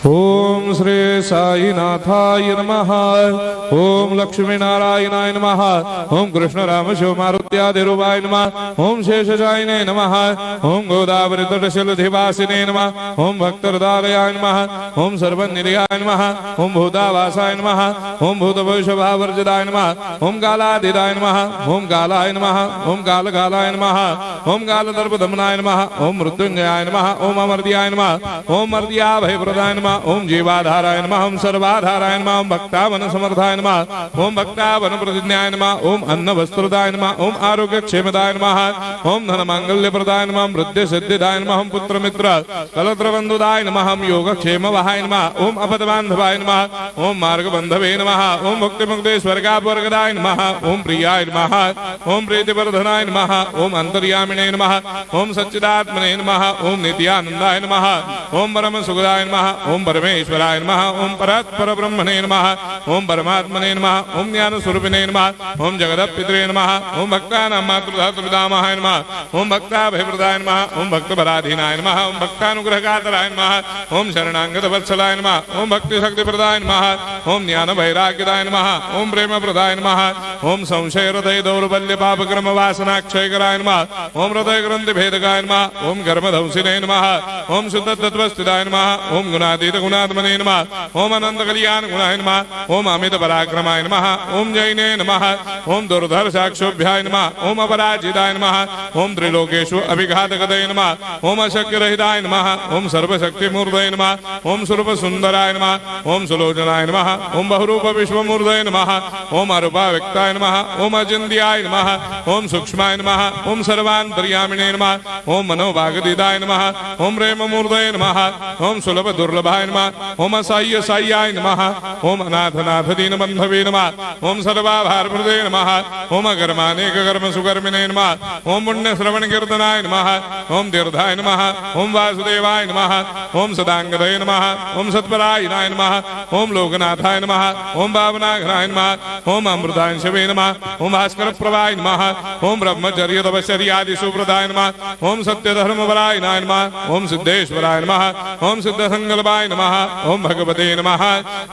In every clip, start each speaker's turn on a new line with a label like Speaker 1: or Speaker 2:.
Speaker 1: ओम श्री साईनाथाय नमः। ओम लक्ष्मी नारायणाय नमः। ओम कृष्ण राम शिव मारुत्यादिरूपाय नमः। ओम शेषशायिने नमः। ओम गोदावरी तटशिलधिवासिने नमः। ओम भक्तहृदयाय नमः। ओम सर्वनिर्याय नमः। ओम भूतावासाय नमः। ओम भूतभविष्यभावर्जिताय नमः। ओम कालाधीराय नमः। ओम कालाय नमः। ओम कालकालाय नमः। ओम कालदर्पदमनाय नमः। ओम मृत्युंजयाय नमः। ओम अमर्त्याय नमः। ओम मर्त्याभयप्रदाय नमः। ओम जीवाधाराय नमः। ओम सर्वाधाराय नमः। ओम भक्तावन समर्थाय नमः। ओम भक्तावन प्रतिज्ञाय नमः। ओम अन्न वस्त्रदाय नमः। ओम आरोग्य क्षेमदाय नमः। ओम धन मांगल्य प्रदाय नमः। ओम वृद्धि सिद्धिदाय नमः। ओम पुत्र मित्र कलत्र बंधुदाय नमः। ओम योग क्षेम वहाय नमः। ओम अपद बांधवाय नमः। ओम मार्ग बंधवे नमः। ओम मुक्ति मुक्ति स्वर्गापवर्गदाय नमः। ओम प्रियाय नमः। ओम प्रीतिवर्धनाय नमः। ओम अंतर्यामिने नमः। ओम सच्चिदात्मने नमः। ओम नित्यानंदाय नमः। ओम परम सुखदाय नमः। ओम परमेश्वराय नमः। ओम परात्पर ब्रह्मणे नमः। ओम परमात्मने नमः। ओम ज्ञान स्वरूपिणे नमः। ओम जगदपितरे नमः। ओम भक्तानां मातृधातुपितामहाय नमः। ओम भक्ताभयप्रदाय नमः। ओम भक्तपराधीनाय नमः। ओम भक्तानुग्रहकातराय नमः। ओम शरणागत वत्सलाय नमः। ओम भक्ति शक्तिप्रदाय नमः। ओम ज्ञान वैराग्यदाय नमः। ओम प्रेम प्रदाय नमः। ओम संशय हृदय दौर्बल्य पापक्रम वासना क्षयकराय नमः। ओम हृदय ग्रंथि भेदकाय नमः। ओम कर्मधंसिने नमः। ओम शुद्ध तत्वस्थिताय नमः। ओम गुणातीत गुणात्मने नमः। ओम अनंत कल्याण गुणाय नमः। ओम अमित पराक्रमाय नमः। ओम जैने नमः। ओम दुर्धर्षाक्षोभ्याय नमः। ओम अपराजिताय नमः। ओम त्रिलोकेषु अभिघातगतये नमः। ओम अशक्य रहिताय नमः। ओम सर्वशक्तिमूर्तये नमः। ओम स्वरूप सुंदराय नमः। ओम सुलोचनाय नमः। ओम बहुरूप विश्वमूर्तये नमः। ओम अरूपाव्यक्ताय नमः। ओम अचिन्त्याय नमः। ओम सूक्ष्माय नमः। ओम सर्वान्तर्यामिने नमः। ओम मनोभागदिदाय नमः। ओम प्रेममूर्तये नमः। ओम सुलभ दुर्लभाय नमः। ओम असाह्य साह्याय नमः। ओम अनाथनाथ दीनबन्धवे नमः। ओम सर्वाभारप्रदे नमः। ओम अकर्मानेक कर्म सुकर्मिणे नमः। ओम पुण्य श्रवण कीर्तनाय नमः। ओम तीर्थाय नमः। ओम वासुदेवाय नमः। ओम सदांगदये नमः। ओम सत्परायणाय नमः। ओम लोकनाथाय नमः। ओम भावनाघ्राय नमः। ओम अमृतांशवे नमः। ओम भास्कर प्रभाय नमः। ओम ब्रह्मचर्य तपश्चर्यादि सुप्रदाय नमः। ओम सत्यधर्मपरायणाय नमः। ओम सिद्धेश्वराय नमः। ओम सिद्ध संकल्पाय नमः। ओम भगवते नमः।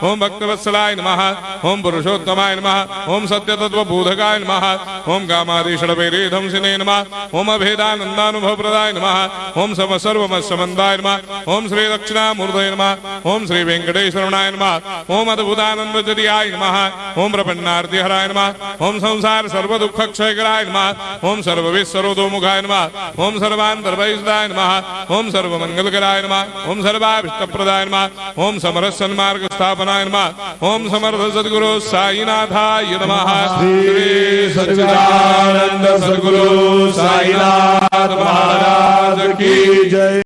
Speaker 1: ओम भक्तवत्सलाय नमः। ओम पुरुषोत्तमाय नमः। ओम सत्यतत्त्वबोधकाय नमः। ओम कामादिषडवैरेधंसिने नमः। ओम अभेदानन्दानुभवप्रदाय नमः। ओम सर्वमस्समन्दाय नमः। ओम श्री दक्षिणामूर्तये नमः। ओम श्री वेंकटेश्वरनाय नमः। ओम अद्भुतानन्दचर्याय नमः। ओम प्रपन्नार्तिहराय नमः। ओम संसार सर्वदुःखक्षयकराय नमः। ओम सर्वविश्वरोधोमुखाय नमः। ओम सर्वान्तर्भयिष्ठाय नमः। ओम सर्वमङ्गलकराय नमः। ओम सर्वाभीष्टप्रदाय नमः। ओम समरस सन्मार्ग स्थापनाय नमः। ओम समर्थ सद्गुरु साईनाथाय नमः।
Speaker 2: श्री सच्चिदानंद सद्गुरु साईनाथ महाराज की जय।